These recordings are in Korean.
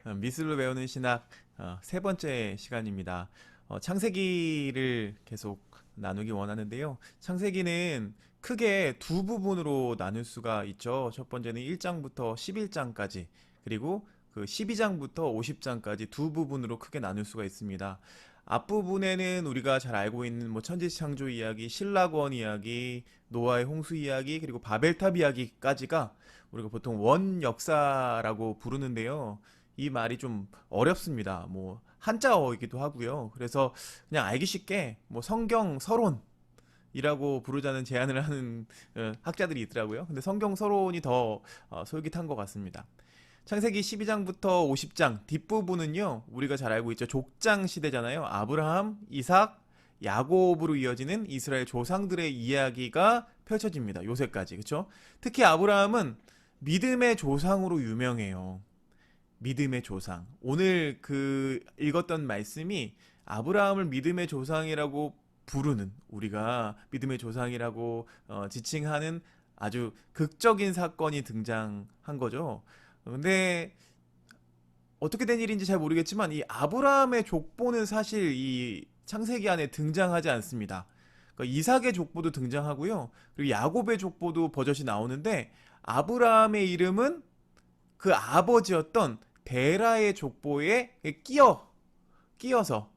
미술로 배우는 신학 세 번째 시간입니다. 창세기를 계속 나누기 원하는데요. 창세기는 크게 두 부분으로 나눌 수가 있죠. 첫 번째는 1장부터 11장까지, 그리고 그 12장부터 50장까지 두 부분으로 크게 나눌 수가 있습니다. 앞부분에는 우리가 잘 알고 있는 천지창조 이야기, 신라권 이야기, 노아의 홍수 이야기, 그리고 바벨탑 이야기까지가 우리가 보통 원 역사라고 부르는데요. 이 말이 좀 어렵습니다. 한자어이기도 하고요. 그래서 그냥 알기 쉽게 성경 서론이라고 부르자는 제안을 하는 학자들이 있더라고요. 근데 성경 서론이 더 솔깃한 것 같습니다. 창세기 12장부터 50장 뒷부분은요, 우리가 잘 알고 있죠. 족장 시대잖아요. 아브라함, 이삭, 야곱으로 이어지는 이스라엘 조상들의 이야기가 펼쳐집니다. 요새까지. 그렇죠? 특히 아브라함은 믿음의 조상으로 유명해요. 믿음의 조상. 오늘 읽었던 말씀이 아브라함을 믿음의 조상이라고 부르는, 우리가 믿음의 조상이라고 지칭하는 아주 극적인 사건이 등장한 거죠. 근데 어떻게 된 일인지 잘 모르겠지만 이 아브라함의 족보는 사실 이 창세기 안에 등장하지 않습니다. 그러니까 이삭의 족보도 등장하고요. 그리고 야곱의 족보도 버젓이 나오는데, 아브라함의 이름은 그 아버지였던 데라의 족보에 끼어서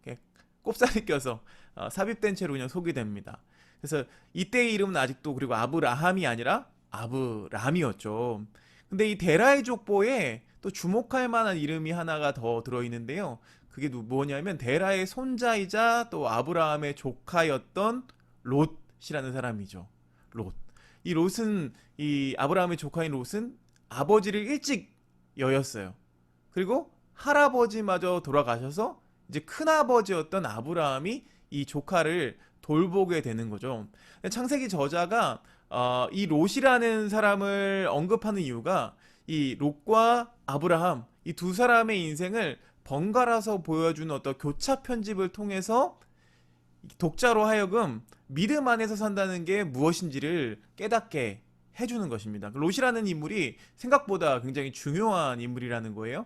꼽살이 껴서 삽입된 채로 그냥 소개됩니다. 그래서 이때의 이름은 아직도, 그리고 아브라함이 아니라 아브람이었죠. 근데 이 데라의 족보에 또 주목할 만한 이름이 하나가 더 들어있는데요. 그게 뭐냐면 데라의 손자이자 또 아브라함의 조카였던 롯이라는 사람이죠. 롯. 이 롯은, 이 아브라함의 조카인 롯은 아버지를 일찍 여였어요. 그리고 할아버지마저 돌아가셔서 이제 큰아버지였던 아브라함이 이 조카를 돌보게 되는 거죠. 창세기 저자가 이 롯이라는 사람을 언급하는 이유가, 이 롯과 아브라함, 이 두 사람의 인생을 번갈아서 보여주는 어떤 교차 편집을 통해서 독자로 하여금 믿음 안에서 산다는 게 무엇인지를 깨닫게 해주는 것입니다. 롯이라는 인물이 생각보다 굉장히 중요한 인물이라는 거예요.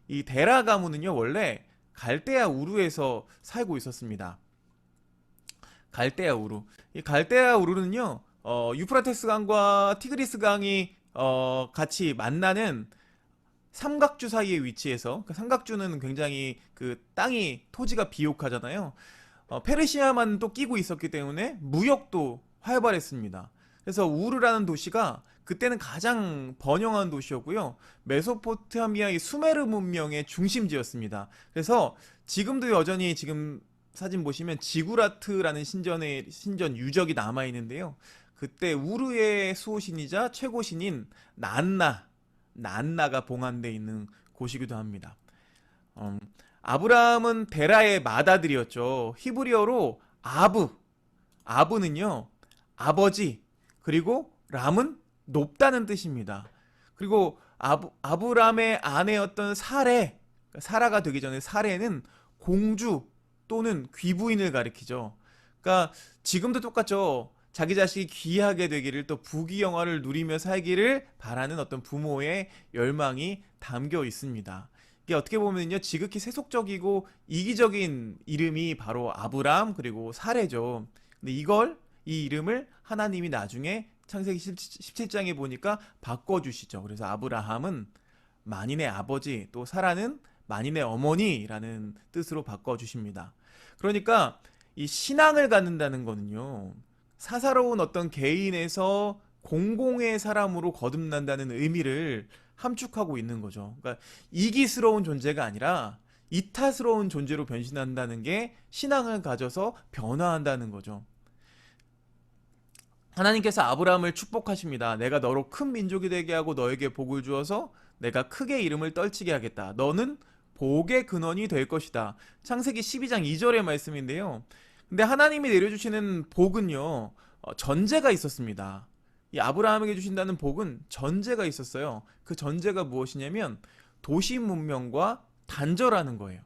이 데라 가문은요, 원래 갈대아 우르에서 살고 있었습니다. 갈대아 우르. 이 갈대아 우르는요, 유프라테스 강과 티그리스 강이 같이 만나는 삼각주 사이에 위치해서, 그 삼각주는 굉장히 토지가 비옥하잖아요. 페르시아만 또 끼고 있었기 때문에 무역도 활발했습니다. 그래서 우르라는 도시가 그때는 가장 번영한 도시였고요. 메소포타미아의 수메르 문명의 중심지였습니다. 그래서 지금도 여전히, 지금 사진 보시면 지구라트라는 신전 유적이 남아 있는데요. 그때 우르의 수호신이자 최고신인 난나가 봉안되어 있는 곳이기도 합니다. 아브라함은 데라의 맏아들이었죠. 히브리어로 아브는요, 아버지, 그리고 람은 높다는 뜻입니다. 그리고 아브람의 아내였던 사라가 되기 전에 사레는 공주 또는 귀부인을 가리키죠. 그러니까 지금도 똑같죠. 자기 자식이 귀하게 되기를, 또 부귀영화를 누리며 살기를 바라는 어떤 부모의 열망이 담겨 있습니다. 이게 어떻게 보면요, 지극히 세속적이고 이기적인 이름이 바로 아브람 그리고 사레죠. 근데 이 이름을 하나님이 나중에 창세기 17장에 보니까 바꿔주시죠. 그래서 아브라함은 만인의 아버지, 또 사라는 만인의 어머니라는 뜻으로 바꿔주십니다. 그러니까 이 신앙을 갖는다는 거는요, 사사로운 어떤 개인에서 공공의 사람으로 거듭난다는 의미를 함축하고 있는 거죠. 그러니까 이기스러운 존재가 아니라 이타스러운 존재로 변신한다는 게 신앙을 가져서 변화한다는 거죠. 하나님께서 아브라함을 축복하십니다. 내가 너로 큰 민족이 되게 하고 너에게 복을 주어서 내가 크게 이름을 떨치게 하겠다. 너는 복의 근원이 될 것이다. 창세기 12장 2절의 말씀인데요. 근데 하나님이 내려주시는 복은요, 전제가 있었습니다. 이 아브라함에게 주신다는 복은 전제가 있었어요. 그 전제가 무엇이냐면 도시 문명과 단절하는 거예요.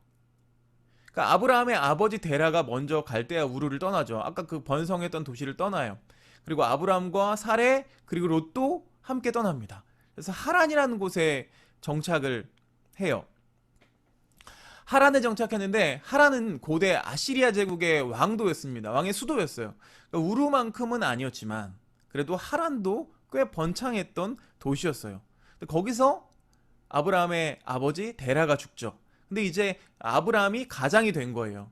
그러니까 아브라함의 아버지 데라가 먼저 갈대아 우르를 떠나죠. 아까 그 번성했던 도시를 떠나요. 그리고 아브라함과 사레, 그리고 롯도 함께 떠납니다. 그래서 하란이라는 곳에 정착을 해요. 하란에 정착했는데 하란은 고대 아시리아 제국의 왕도였습니다. 왕의 수도였어요. 그러니까 우르만큼은 아니었지만 그래도 하란도 꽤 번창했던 도시였어요. 근데 거기서 아브라함의 아버지 데라가 죽죠. 근데 이제 아브라함이 가장이 된 거예요.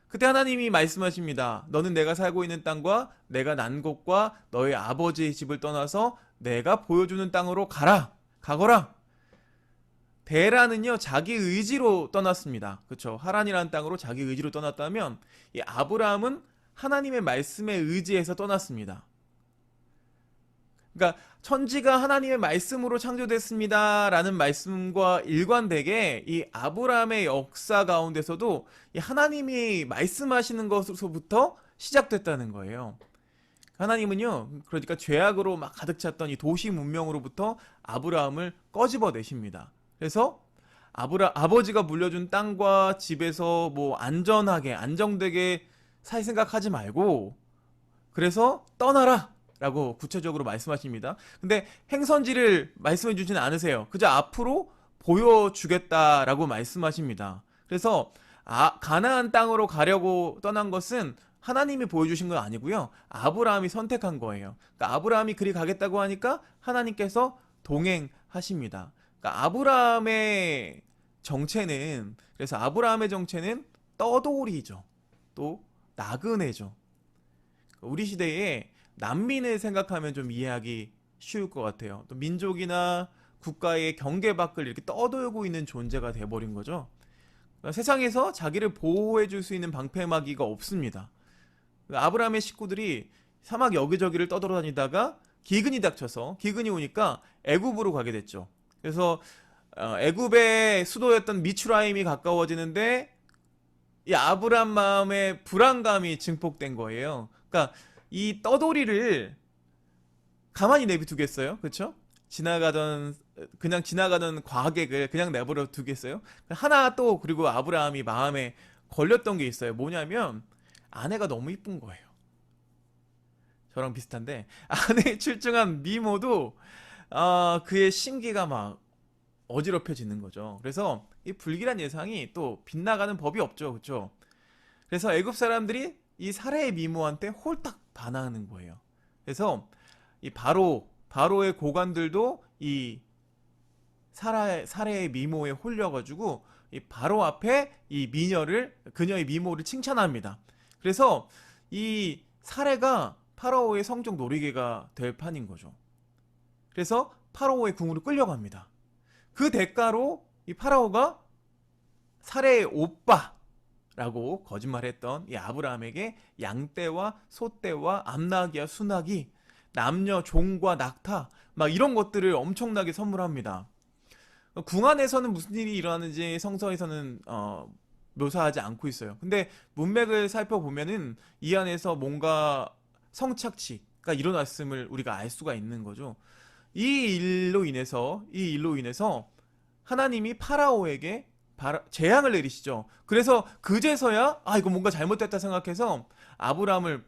그때 하나님이 말씀하십니다. 너는 내가 살고 있는 땅과 내가 난 곳과 너의 아버지의 집을 떠나서 내가 보여주는 땅으로 가거라. 데라는요, 자기 의지로 떠났습니다. 그렇죠? 하란이라는 땅으로 자기 의지로 떠났다면 이 아브라함은 하나님의 말씀에 의지해서 떠났습니다. 그러니까 천지가 하나님의 말씀으로 창조됐습니다라는 말씀과 일관되게 이 아브라함의 역사 가운데서도 이 하나님이 말씀하시는 것으로부터 시작됐다는 거예요. 하나님은요, 그러니까 죄악으로 막 가득 찼던 이 도시 문명으로부터 아브라함을 꺼집어 내십니다. 그래서 아버지가 물려준 땅과 집에서 뭐 안전하게 안정되게 살 생각하지 말고 그래서 떠나라 라고 구체적으로 말씀하십니다. 근데 행선지를 말씀해 주지는 않으세요. 그저 앞으로 보여주겠다라고 말씀하십니다. 그래서 가나안 땅으로 가려고 떠난 것은 하나님이 보여주신 건 아니고요. 아브라함이 선택한 거예요. 그러니까 아브라함이 그리 가겠다고 하니까 하나님께서 동행하십니다. 그러니까 아브라함의 정체는 떠돌이죠. 또 나그네죠. 우리 시대에 난민을 생각하면 좀 이해하기 쉬울 것 같아요. 또 민족이나 국가의 경계 밖을 이렇게 떠돌고 있는 존재가 돼버린 거죠. 그러니까 세상에서 자기를 보호해 줄 수 있는 방패막이가 없습니다. 아브라함의 식구들이 사막 여기저기를 떠돌아다니다가 기근이 오니까 애굽으로 가게 됐죠. 그래서 애굽의 수도였던 미추라임이 가까워지는데 이 아브라함 마음에 불안감이 증폭된 거예요. 그러니까 이 떠돌이를 가만히 내비두겠어요? 그렇죠? 그냥 지나가던 과객을 그냥 내버려 두겠어요? 하나 또 그리고 아브라함이 마음에 걸렸던 게 있어요. 뭐냐면 아내가 너무 이쁜 거예요. 저랑 비슷한데 아내에 출중한 미모도 그의 심기가 막 어지럽혀지는 거죠. 그래서 이 불길한 예상이 또 빗나가는 법이 없죠. 그렇죠? 그래서 애굽 사람들이 이 사레의 미모한테 홀딱 반하는 거예요. 그래서 이 바로의 고관들도 이 사레의 미모에 홀려가지고 이 바로 앞에 이 그녀의 미모를 칭찬합니다. 그래서 이 사레가 파라오의 성적 놀이개가 될 판인 거죠. 그래서 파라오의 궁으로 끌려갑니다. 그 대가로 이 파라오가 사레의 오빠라고 거짓말했던 이 아브라함에게 양떼와 소떼와 암나기와 순나기, 남녀 종과 낙타 막 이런 것들을 엄청나게 선물합니다. 궁 안에서는 무슨 일이 일어나는지 성서에서는 묘사하지 않고 있어요. 근데 문맥을 살펴보면은 이 안에서 뭔가 성착취가 일어났음을 우리가 알 수가 있는 거죠. 이 일로 인해서 하나님이 파라오에게 재앙을 내리시죠. 그래서 그제서야 이거 뭔가 잘못됐다 생각해서 아브라함을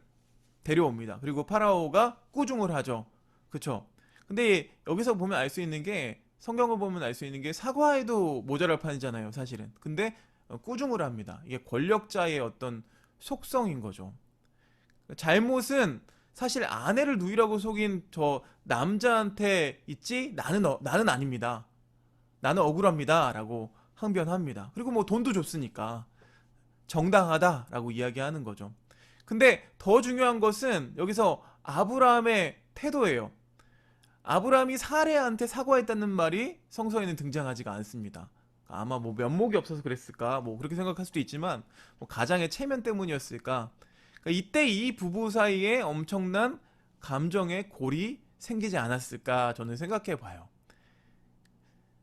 데려옵니다. 그리고 파라오가 꾸중을 하죠. 그쵸? 근데 여기서 보면 알 수 있는 게, 성경을 보면 알 수 있는 게 사과해도 모자랄 판이잖아요, 사실은. 근데 꾸중을 합니다. 이게 권력자의 어떤 속성인 거죠. 잘못은 사실 아내를 누이라고 속인 저 남자한테 있지, 나는 아닙니다. 나는 억울합니다. 라고 항변합니다. 그리고 뭐 돈도 줬으니까 정당하다라고 이야기하는 거죠. 근데 더 중요한 것은 여기서 아브라함의 태도예요. 아브라함이 사레한테 사과했다는 말이 성서에는 등장하지가 않습니다. 아마 뭐 면목이 없어서 그랬을까, 뭐 그렇게 생각할 수도 있지만, 뭐 가장의 체면 때문이었을까. 그러니까 이때 이 부부 사이에 엄청난 감정의 골이 생기지 않았을까 저는 생각해 봐요.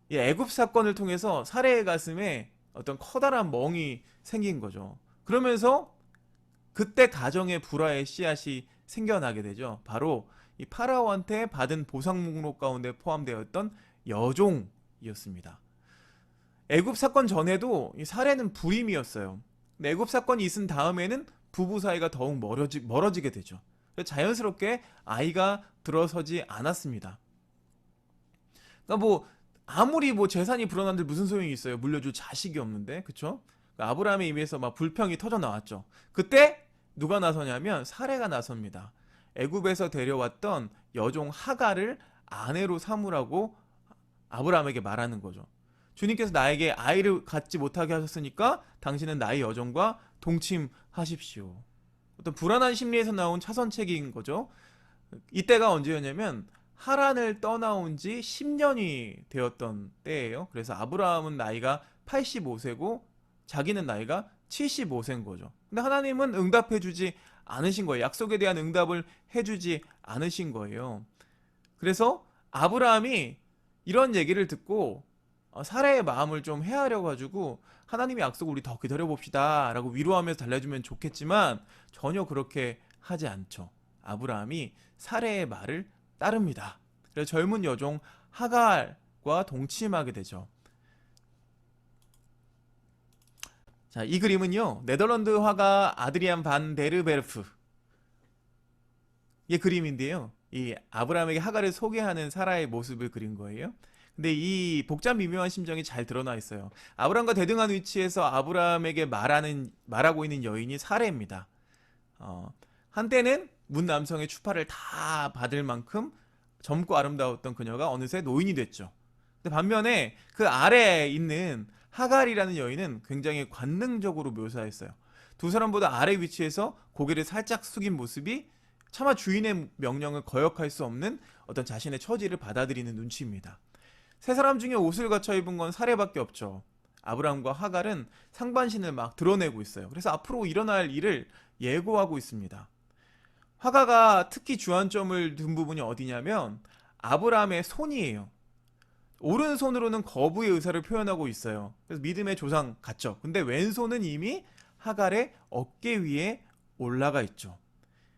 이 애굽 사건을 통해서 사레의 가슴에 어떤 커다란 멍이 생긴 거죠. 그러면서 그때 가정의 불화의 씨앗이 생겨나게 되죠. 바로 이 파라오한테 받은 보상 목록 가운데 포함되어 있던 여종이었습니다. 애굽 사건 전에도 이 사례는 불임이었어요. 근데 애굽 사건이 있은 다음에는 부부 사이가 더욱 멀어지게 되죠. 자연스럽게 아이가 들어서지 않았습니다. 그러니까 뭐 아무리 뭐 재산이 불어난들 무슨 소용이 있어요? 물려줄 자식이 없는데, 그쵸? 아브라함의 입에서 막 불평이 터져 나왔죠. 그때 누가 나서냐면 사레가 나섭니다. 애굽에서 데려왔던 여종 하갈을 아내로 삼으라고 아브라함에게 말하는 거죠. 주님께서 나에게 아이를 갖지 못하게 하셨으니까 당신은 나의 여종과 동침하십시오. 어떤 불안한 심리에서 나온 차선책인 거죠. 이때가 언제였냐면 하란을 떠나온 지 10년이 되었던 때예요. 그래서 아브라함은 나이가 85세고 자기는 나이가 75세인 거죠. 근데 하나님은 응답해주지 않으신 거예요. 약속에 대한 응답을 해주지 않으신 거예요. 그래서 아브라함이 이런 얘기를 듣고 사라의 마음을 좀 헤아려 가지고 하나님의 약속을 우리 더 기다려 봅시다 라고 위로하면서 달래주면 좋겠지만 전혀 그렇게 하지 않죠. 아브라함이 사라의 말을 따릅니다. 그래서 젊은 여종 하갈과 동침하게 되죠. 자, 이 그림은요, 네덜란드 화가 아드리안 반 데르베르프의 그림인데요. 이 아브라함에게 하갈을 소개하는 사라의 모습을 그린 거예요. 근데 이 복잡 미묘한 심정이 잘 드러나 있어요. 아브라함과 대등한 위치에서 아브라함에게 말하고 있는 여인이 사레입니다. 한때는 문 남성의 추파를 다 받을 만큼 젊고 아름다웠던 그녀가 어느새 노인이 됐죠. 근데 반면에 그 아래에 있는 하갈이라는 여인은 굉장히 관능적으로 묘사했어요. 두 사람보다 아래 위치에서 고개를 살짝 숙인 모습이 차마 주인의 명령을 거역할 수 없는 어떤 자신의 처지를 받아들이는 눈치입니다. 세 사람 중에 옷을 갖춰 입은 건 사례밖에 없죠. 아브라함과 하갈은 상반신을 막 드러내고 있어요. 그래서 앞으로 일어날 일을 예고하고 있습니다. 화가가 특히 주안점을 둔 부분이 어디냐면 아브라함의 손이에요. 오른손으로는 거부의 의사를 표현하고 있어요. 그래서 믿음의 조상 같죠. 근데 왼손은 이미 하갈의 어깨 위에 올라가 있죠.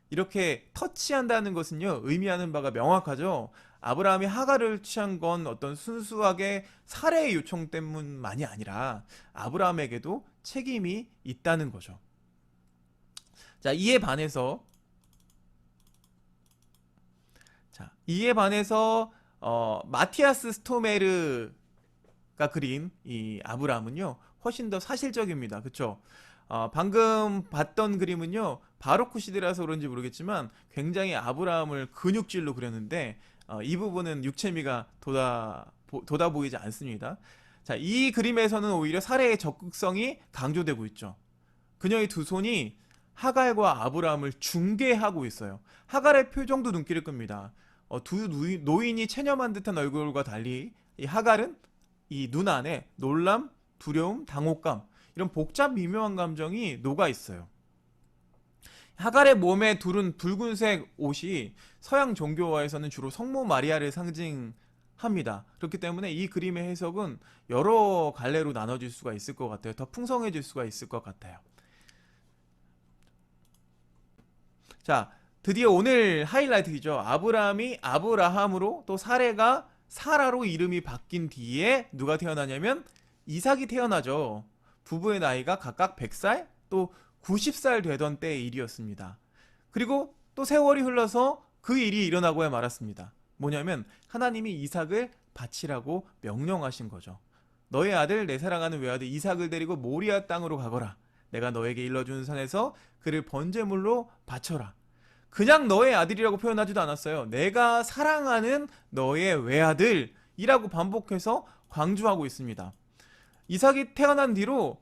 이렇게 터치한다는 것은요, 의미하는 바가 명확하죠. 아브라함이 하갈을 취한 건 어떤 순수하게 살해의 요청 때문만이 아니라 아브라함에게도 책임이 있다는 거죠. 자, 이에 반해서 마티아스 스토메르가 그린 이 아브라함은요, 훨씬 더 사실적입니다. 그쵸? 방금 봤던 그림은요, 바로크 시대라서 그런지 모르겠지만 굉장히 아브라함을 근육질로 그렸는데 이 부분은 육체미가 돋아 보이지 않습니다. 자, 이 그림에서는 오히려 사례의 적극성이 강조되고 있죠. 그녀의 두 손이 하갈과 아브라함을 중개하고 있어요. 하갈의 표정도 눈길을 끕니다. 두 노인이 체념한 듯한 얼굴과 달리 이 하갈은 이 눈 안에 놀람, 두려움, 당혹감 이런 복잡 미묘한 감정이 녹아 있어요. 하갈의 몸에 두른 붉은색 옷이 서양 종교화에서는 주로 성모 마리아를 상징합니다. 그렇기 때문에 이 그림의 해석은 여러 갈래로 나눠질 수가 있을 것 같아요. 더 풍성해질 수가 있을 것 같아요. 자, 드디어 오늘 하이라이트이죠. 아브라함이 아브라함으로 또 사레가 사라로 이름이 바뀐 뒤에 누가 태어나냐면 이삭이 태어나죠. 부부의 나이가 각각 100살 또 90살 되던 때의 일이었습니다. 그리고 또 세월이 흘러서 그 일이 일어나고야 말았습니다. 뭐냐면 하나님이 이삭을 바치라고 명령하신 거죠. 너의 아들 내 사랑하는 외아들 이삭을 데리고 모리아 땅으로 가거라. 내가 너에게 일러준 산에서 그를 번제물로 바쳐라. 그냥 너의 아들이라고 표현하지도 않았어요. 내가 사랑하는 너의 외아들이라고 반복해서 강조하고 있습니다. 이삭이 태어난 뒤로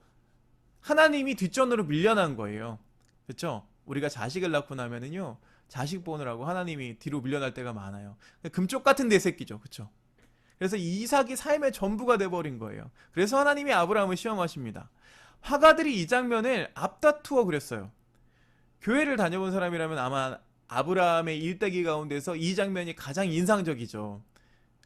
하나님이 뒷전으로 밀려난 거예요. 그렇죠? 우리가 자식을 낳고 나면은요, 자식 보느라고 하나님이 뒤로 밀려날 때가 많아요. 금쪽 같은 내 새끼죠. 그렇죠? 그래서 이삭이 삶의 전부가 돼버린 거예요. 그래서 하나님이 아브라함을 시험하십니다. 화가들이 이 장면을 앞다투어 그렸어요. 교회를 다녀본 사람이라면 아마 아브라함의 일대기 가운데서 이 장면이 가장 인상적이죠.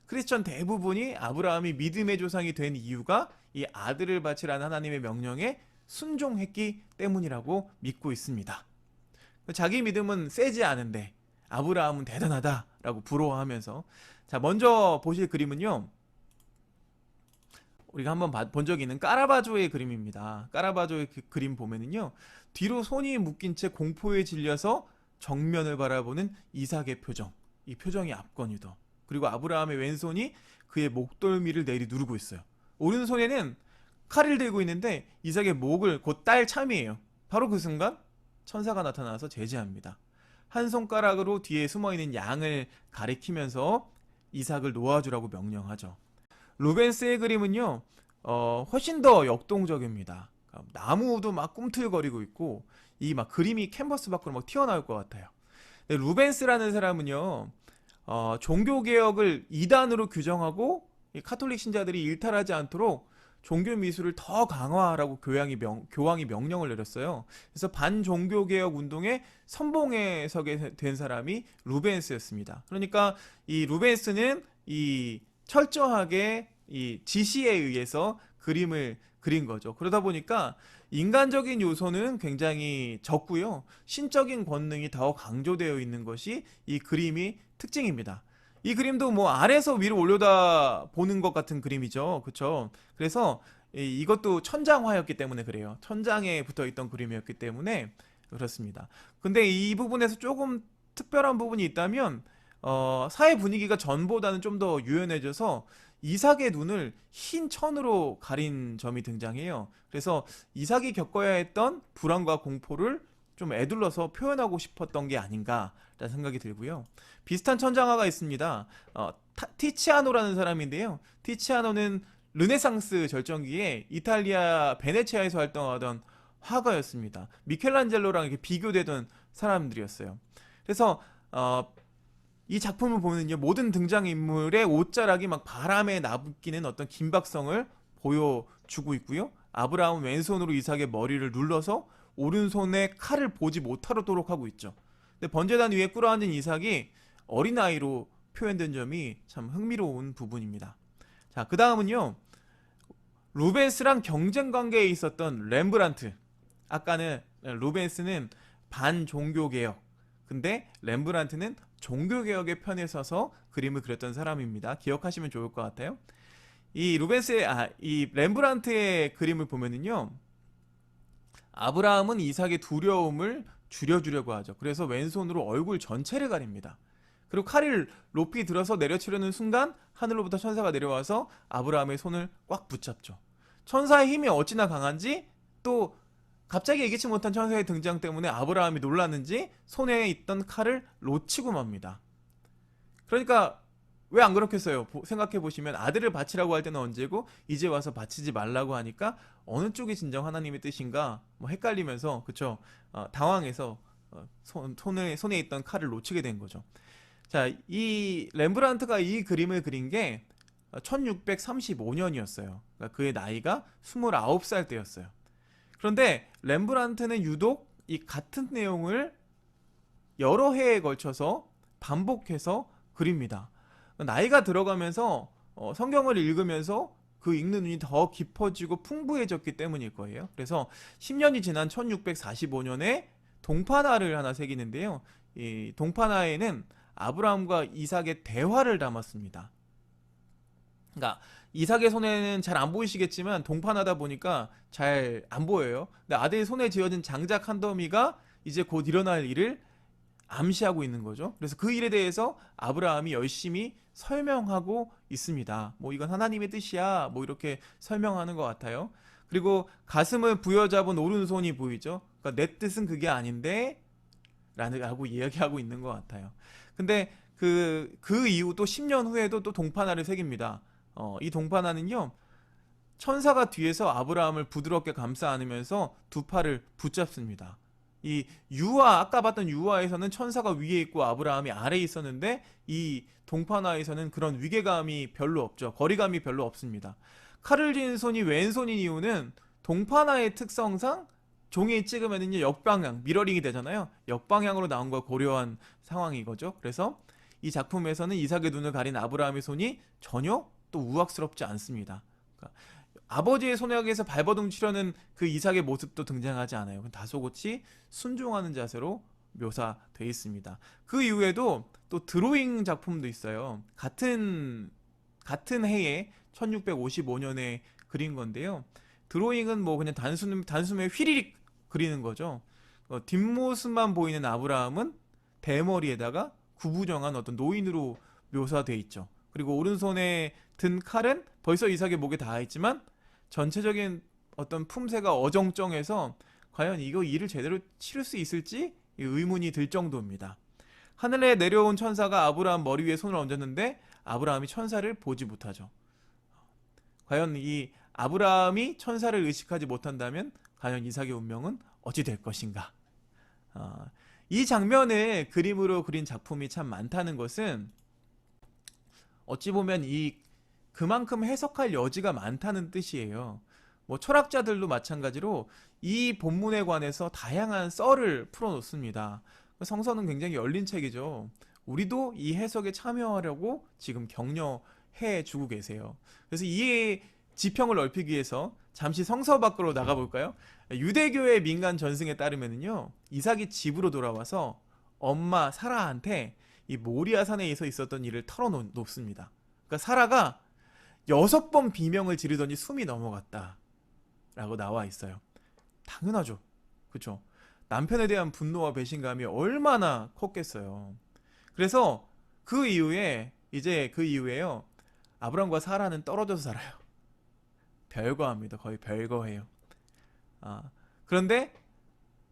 크리스천 대부분이 아브라함이 믿음의 조상이 된 이유가 이 아들을 바치라는 하나님의 명령에 순종했기 때문이라고 믿고 있습니다. 자기 믿음은 세지 않은데 아브라함은 대단하다라고 부러워하면서, 자, 먼저 보실 그림은요, 우리가 한번 본 적이 있는 까라바조의 그림입니다. 까라바조의 그 그림 보면은요, 뒤로 손이 묶인 채 공포에 질려서 정면을 바라보는 이삭의 표정, 이 표정이 압권이다. 그리고 아브라함의 왼손이 그의 목덜미를 내리 누르고 있어요. 오른손에는 칼을 들고 있는데 이삭의 목을 곧 딸 참이에요. 바로 그 순간 천사가 나타나서 제지합니다. 한 손가락으로 뒤에 숨어있는 양을 가리키면서 이삭을 놓아주라고 명령하죠. 루벤스의 그림은요, 훨씬 더 역동적입니다. 나무도 막 꿈틀거리고 있고, 이 막 그림이 캔버스 밖으로 막 튀어나올 것 같아요. 근데 루벤스라는 사람은요, 종교개혁을 이단으로 규정하고, 이 카톨릭 신자들이 일탈하지 않도록 종교 미술을 더 강화하라고 교황이 명령을 내렸어요. 그래서 반종교개혁 운동의 선봉에 서게 된 사람이 루벤스였습니다. 그러니까 이 루벤스는 이 철저하게 이 지시에 의해서 그림을 그린 거죠. 그러다 보니까 인간적인 요소는 굉장히 적고요. 신적인 권능이 더 강조되어 있는 것이 이 그림이 특징입니다. 이 그림도 뭐 아래서 위로 올려다 보는 것 같은 그림이죠. 그쵸? 그래서 이것도 천장화였기 때문에 그래요. 천장에 붙어 있던 그림이었기 때문에 그렇습니다. 근데 이 부분에서 조금 특별한 부분이 있다면 사회 분위기가 전보다는 좀 더 유연해져서 이삭의 눈을 흰 천으로 가린 점이 등장해요. 그래서 이삭이 겪어야 했던 불안과 공포를 좀 에둘러서 표현하고 싶었던 게 아닌가라는 생각이 들고요. 비슷한 천장화가 있습니다. 티치아노라는 사람인데요. 티치아노는 르네상스 절정기에 이탈리아 베네치아에서 활동하던 화가였습니다. 미켈란젤로랑 이렇게 비교되던 사람들이었어요. 그래서 이 작품을 보면요, 모든 등장인물의 옷자락이 막 바람에 나부끼는 어떤 긴박성을 보여주고 있고요. 아브라함은 왼손으로 이삭의 머리를 눌러서 오른손에 칼을 보지 못하도록 하고 있죠. 근데 번제단 위에 꿇어앉은 이삭이 어린아이로 표현된 점이 참 흥미로운 부분입니다. 자, 그 다음은요, 루벤스랑 경쟁 관계에 있었던 렘브란트. 아까는 루벤스는 반종교개혁, 근데 렘브란트는 종교개혁의 편에 서서 그림을 그렸던 사람입니다. 기억하시면 좋을 것 같아요. 이 렘브란트의 그림을 보면은요, 아브라함은 이삭의 두려움을 줄여주려고 하죠. 그래서 왼손으로 얼굴 전체를 가립니다. 그리고 칼을 높이 들어서 내려치려는 순간 하늘로부터 천사가 내려와서 아브라함의 손을 꽉 붙잡죠. 천사의 힘이 어찌나 강한지, 또 갑자기 예기치 못한 천사의 등장 때문에 아브라함이 놀랐는지 손에 있던 칼을 놓치고 맙니다. 그러니까 왜 안 그렇겠어요? 생각해 보시면 아들을 바치라고 할 때는 언제고 이제 와서 바치지 말라고 하니까 어느 쪽이 진정 하나님의 뜻인가 뭐 헷갈리면서, 그쵸? 당황해서 손에 있던 칼을 놓치게 된 거죠. 자, 이 렘브란트가 이 그림을 그린 게 1635년이었어요. 그러니까 그의 나이가 29살 때였어요. 그런데 렘브란트는 유독 이 같은 내용을 여러 해에 걸쳐서 반복해서 그립니다. 나이가 들어가면서 성경을 읽으면서 그 읽는 눈이 더 깊어지고 풍부해졌기 때문일 거예요. 그래서 10년이 지난 1645년에 동파나를 하나 새기는데요. 이 동파나에는 아브라함과 이삭의 대화를 담았습니다. 그러니까 이삭의 손에는 잘 안 보이시겠지만 동판하다 보니까 잘 안 보여요. 근데 아들 손에 쥐어진 장작 한 더미가 이제 곧 일어날 일을 암시하고 있는 거죠. 그래서 그 일에 대해서 아브라함이 열심히 설명하고 있습니다. 뭐 이건 하나님의 뜻이야, 뭐 이렇게 설명하는 것 같아요. 그리고 가슴을 부여잡은 오른손이 보이죠. 그러니까 내 뜻은 그게 아닌데 라고 이야기하고 있는 것 같아요. 근데 그 이후 또 10년 후에도 또 동파나를 새깁니다. 이 동파나는요, 천사가 뒤에서 아브라함을 부드럽게 감싸 안으면서 두 팔을 붙잡습니다. 이 아까 봤던 유아에서는 천사가 위에 있고 아브라함이 아래에 있었는데 이 동파나에서는 그런 위계감이 별로 없죠. 거리감이 별로 없습니다. 칼을 쥔 손이 왼손인 이유는 동파나의 특성상 종이에 찍으면은요, 역방향, 미러링이 되잖아요. 역방향으로 나온 걸 고려한 상황인 거죠. 그래서 이 작품에서는 이삭의 눈을 가린 아브라함의 손이 전혀 또 우악스럽지 않습니다. 그러니까 아버지의 손약에서 발버둥 치려는 그 이삭의 모습도 등장하지 않아요. 다소곳이 순종하는 자세로 묘사되어 있습니다. 그 이후에도 또 드로잉 작품도 있어요. 같은 해에 1655년에 그린 건데요. 드로잉은 뭐 그냥 단숨에 휘리릭 그리는 거죠. 뒷모습만 보이는 아브라함은 대머리에다가 구부정한 어떤 노인으로 묘사돼 있죠. 그리고 오른손에 든 칼은 벌써 이삭의 목에 닿아 있지만 전체적인 어떤 품새가 어정쩡해서 과연 이거 일을 제대로 치를 수 있을지 의문이 들 정도입니다. 하늘에 내려온 천사가 아브라함 머리 위에 손을 얹었는데 아브라함이 천사를 보지 못하죠. 과연 이 아브라함이 천사를 의식하지 못한다면 과연 이삭의 운명은 어찌 될 것인가? 이 장면을 그림으로 그린 작품이 참 많다는 것은 어찌 보면 이 그만큼 해석할 여지가 많다는 뜻이에요. 뭐 철학자들도 마찬가지로 이 본문에 관해서 다양한 썰을 풀어놓습니다. 성서는 굉장히 열린 책이죠. 우리도 이 해석에 참여하려고 지금 격려해 주고 계세요. 그래서 이 지평을 넓히기 위해서 잠시 성서 밖으로 나가볼까요? 유대교의 민간 전승에 따르면요, 이삭이 집으로 돌아와서 엄마 사라한테 이 모리아 산에서 있었던 일을 털어놓습니다. 그러니까 사라가 6번 비명을 지르더니 숨이 넘어갔다 라고 나와 있어요. 당연하죠. 그쵸? 남편에 대한 분노와 배신감이 얼마나 컸겠어요. 그래서 그 이후에요, 아브람과 사라는 떨어져서 살아요. 별거합니다. 거의 별거해요. 그런데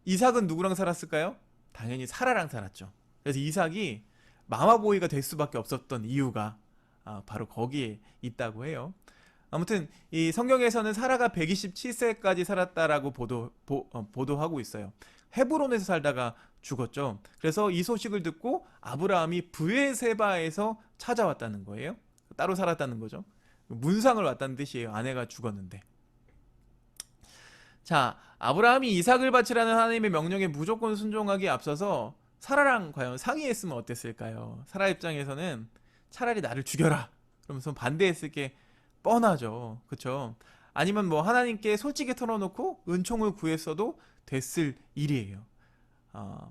이삭은 누구랑 살았을까요? 당연히 사라랑 살았죠. 그래서 이삭이 마마보이가 될 수밖에 없었던 이유가 바로 거기에 있다고 해요. 아무튼 이 성경에서는 사라가 127세까지 살았다라고 보도하고 있어요. 헤브론에서 살다가 죽었죠. 그래서 이 소식을 듣고 아브라함이 브에세바에서 찾아왔다는 거예요. 따로 살았다는 거죠. 문상을 왔다는 뜻이에요. 아내가 죽었는데. 자, 아브라함이 이삭을 바치라는 하나님의 명령에 무조건 순종하기에 앞서서 사라랑 과연 상의했으면 어땠을까요? 사라 입장에서는 차라리 나를 죽여라 그러면서 반대했을 게 뻔하죠. 그쵸? 아니면 뭐 하나님께 솔직히 털어놓고 은총을 구했어도 됐을 일이에요.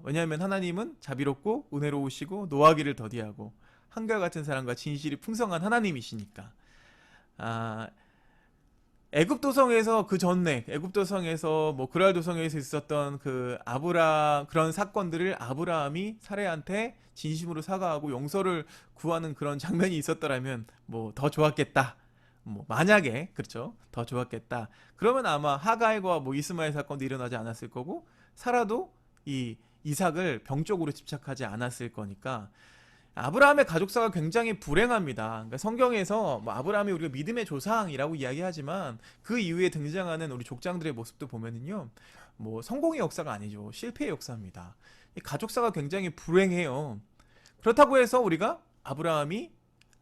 왜냐하면 하나님은 자비롭고 은혜로우시고 노하기를 더디하고 한결같은 사랑과 진실이 풍성한 하나님이시니까. 애굽도성에서 그 전에 애굽도성에서 뭐 그랄도성에서 있었던 그런 사건들을 아브라함이 사례한테 진심으로 사과하고 용서를 구하는 그런 장면이 있었더라면 뭐 더 좋았겠다. 뭐 만약에 그렇죠, 더 좋았겠다. 그러면 아마 하갈과 뭐 이스마엘 사건도 일어나지 않았을 거고 사라도 이 이삭을 병 쪽으로 집착하지 않았을 거니까 아브라함의 가족사가 굉장히 불행합니다. 그러니까 성경에서 뭐 아브라함이 우리가 믿음의 조상이라고 이야기하지만 그 이후에 등장하는 우리 족장들의 모습도 보면은요, 뭐 성공의 역사가 아니죠, 실패의 역사입니다. 이 가족사가 굉장히 불행해요. 그렇다고 해서 우리가 아브라함이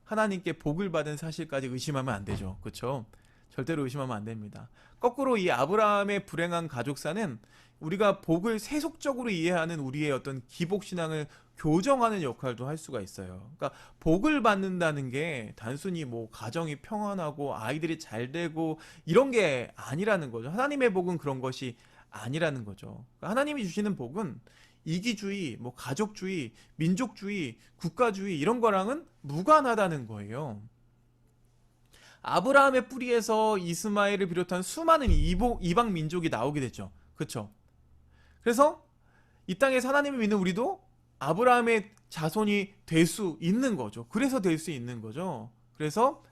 하나님께 복을 받은 사실까지 의심하면 안 되죠. 그렇죠? 절대로 의심하면 안 됩니다. 거꾸로 이 아브라함의 불행한 가족사는 우리가 복을 세속적으로 이해하는 우리의 어떤 기복신앙을 교정하는 역할도 할 수가 있어요. 그러니까 복을 받는다는 게 단순히 뭐 가정이 평안하고 아이들이 잘 되고 이런 게 아니라는 거죠. 하나님의 복은 그런 것이 아니라는 거죠. 그러니까 하나님이 주시는 복은 이기주의, 뭐 가족주의, 민족주의, 국가주의 이런 거랑은 무관하다는 거예요. 아브라함의 뿌리에서 이스마엘을 비롯한 수많은 이방 민족이 나오게 됐죠. 그렇죠? 그래서 이 땅에서 하나님을 믿는 우리도 아브라함의 자손이 될 수 있는 거죠. 그래서 될 수 있는 거죠. 그래서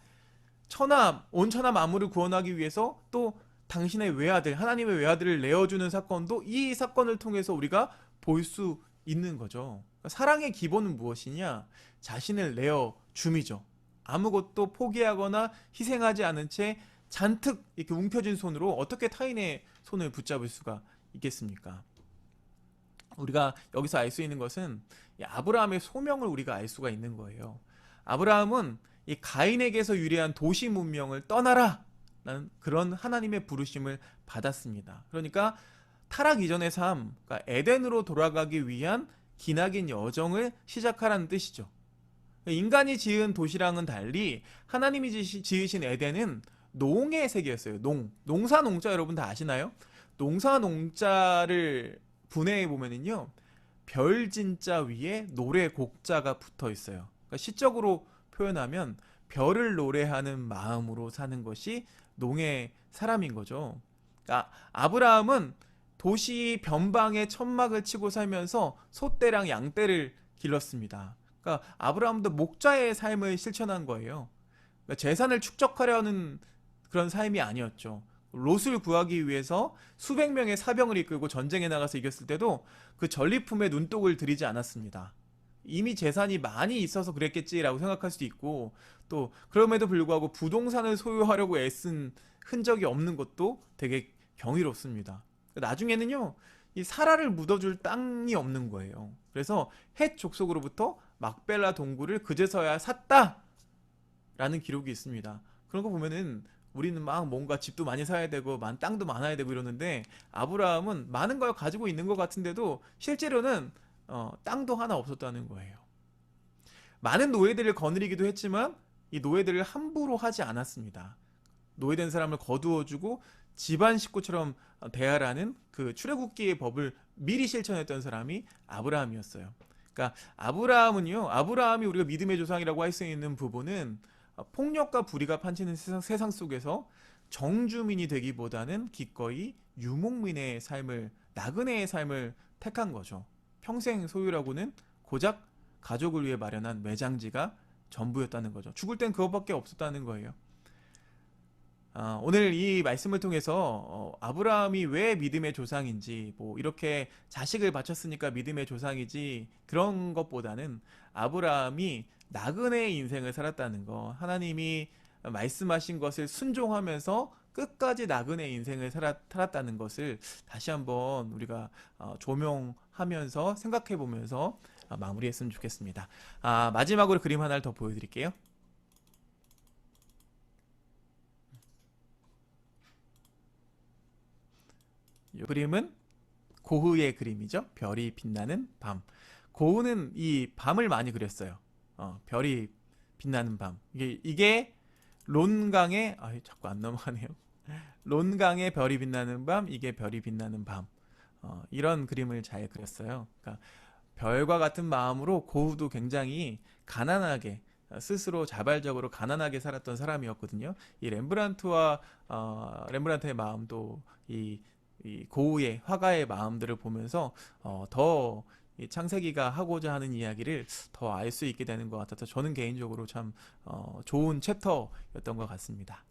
온 천하 만물을 구원하기 위해서 또 당신의 외아들, 하나님의 외아들을 내어주는 사건도 이 사건을 통해서 우리가 볼 수 있는 거죠. 그러니까 사랑의 기본은 무엇이냐? 자신을 내어줌이죠. 아무것도 포기하거나 희생하지 않은 채 잔뜩 이렇게 움켜쥔 손으로 어떻게 타인의 손을 붙잡을 수가 있겠습니까? 우리가 여기서 알 수 있는 것은 이 아브라함의 소명을 우리가 알 수가 있는 거예요. 아브라함은 이 가인에게서 유래한 도시 문명을 떠나라 라는 그런 하나님의 부르심을 받았습니다. 그러니까 타락 이전의 삶, 그러니까 에덴으로 돌아가기 위한 기나긴 여정을 시작하라는 뜻이죠. 인간이 지은 도시랑은 달리 하나님이 지으신 에덴은 농의 세계였어요. 농사 농자 여러분 다 아시나요? 농사 농자를 분해해 보면은요, 별진자 위에 노래 곡자가 붙어 있어요. 그러니까 시적으로 표현하면 별을 노래하는 마음으로 사는 것이 농의 사람인 거죠. 그러니까 아브라함은 도시 변방에 천막을 치고 살면서 소떼랑 양떼를 길렀습니다. 그러니까 아브라함도 목자의 삶을 실천한 거예요. 그러니까 재산을 축적하려는 그런 삶이 아니었죠. 롯을 구하기 위해서 수백 명의 사병을 이끌고 전쟁에 나가서 이겼을 때도 그 전리품에 눈독을 들이지 않았습니다. 이미 재산이 많이 있어서 그랬겠지라고 생각할 수도 있고, 또 그럼에도 불구하고 부동산을 소유하려고 애쓴 흔적이 없는 것도 되게 경이롭습니다. 나중에는요, 이 사라를 묻어줄 땅이 없는 거예요. 그래서 헷 족속으로부터 막벨라 동굴을 그제서야 샀다라는 기록이 있습니다. 그런 거 보면은 우리는 막 뭔가 집도 많이 사야 되고 땅도 많아야 되고 이러는데, 아브라함은 많은 걸 가지고 있는 것 같은데도 실제로는 땅도 하나 없었다는 거예요. 많은 노예들을 거느리기도 했지만 이 노예들을 함부로 하지 않았습니다. 노예된 사람을 거두어주고 집안 식구처럼 대하라는 그 출애굽기의 법을 미리 실천했던 사람이 아브라함이었어요. 그러니까 아브라함이 우리가 믿음의 조상이라고 할 수 있는 부분은 폭력과 불의가 판치는 세상 속에서 정주민이 되기보다는 기꺼이 유목민의 삶을, 나그네의 삶을 택한 거죠. 평생 소유라고는 고작 가족을 위해 마련한 매장지가 전부였다는 거죠. 죽을 땐 그것밖에 없었다는 거예요. 오늘 이 말씀을 통해서 아브라함이 왜 믿음의 조상인지, 뭐 이렇게 자식을 바쳤으니까 믿음의 조상이지, 그런 것보다는 아브라함이 나그네의 인생을 살았다는 거, 하나님이 말씀하신 것을 순종하면서 끝까지 나그네 인생을 살았다는 것을 다시 한번 우리가 조명하면서 생각해 보면서 마무리했으면 좋겠습니다. 마지막으로 그림 하나를 더 보여드릴게요. 이 그림은 고흐의 그림이죠. 별이 빛나는 밤. 고흐는 이 밤을 많이 그렸어요. 별이 빛나는 밤. 이게 론강의, 자꾸 안 넘어가네요. 론강의 별이 빛나는 밤, 이게 별이 빛나는 밤. 이런 그림을 잘 그렸어요. 그러니까 별과 같은 마음으로 고흐도 굉장히 가난하게, 스스로 자발적으로 가난하게 살았던 사람이었거든요. 이 렘브란트의 마음도 이 고흐의 화가의 마음들을 보면서 더 이 창세기가 하고자 하는 이야기를 더 알 수 있게 되는 것 같아서 저는 개인적으로 참 좋은 챕터였던 것 같습니다.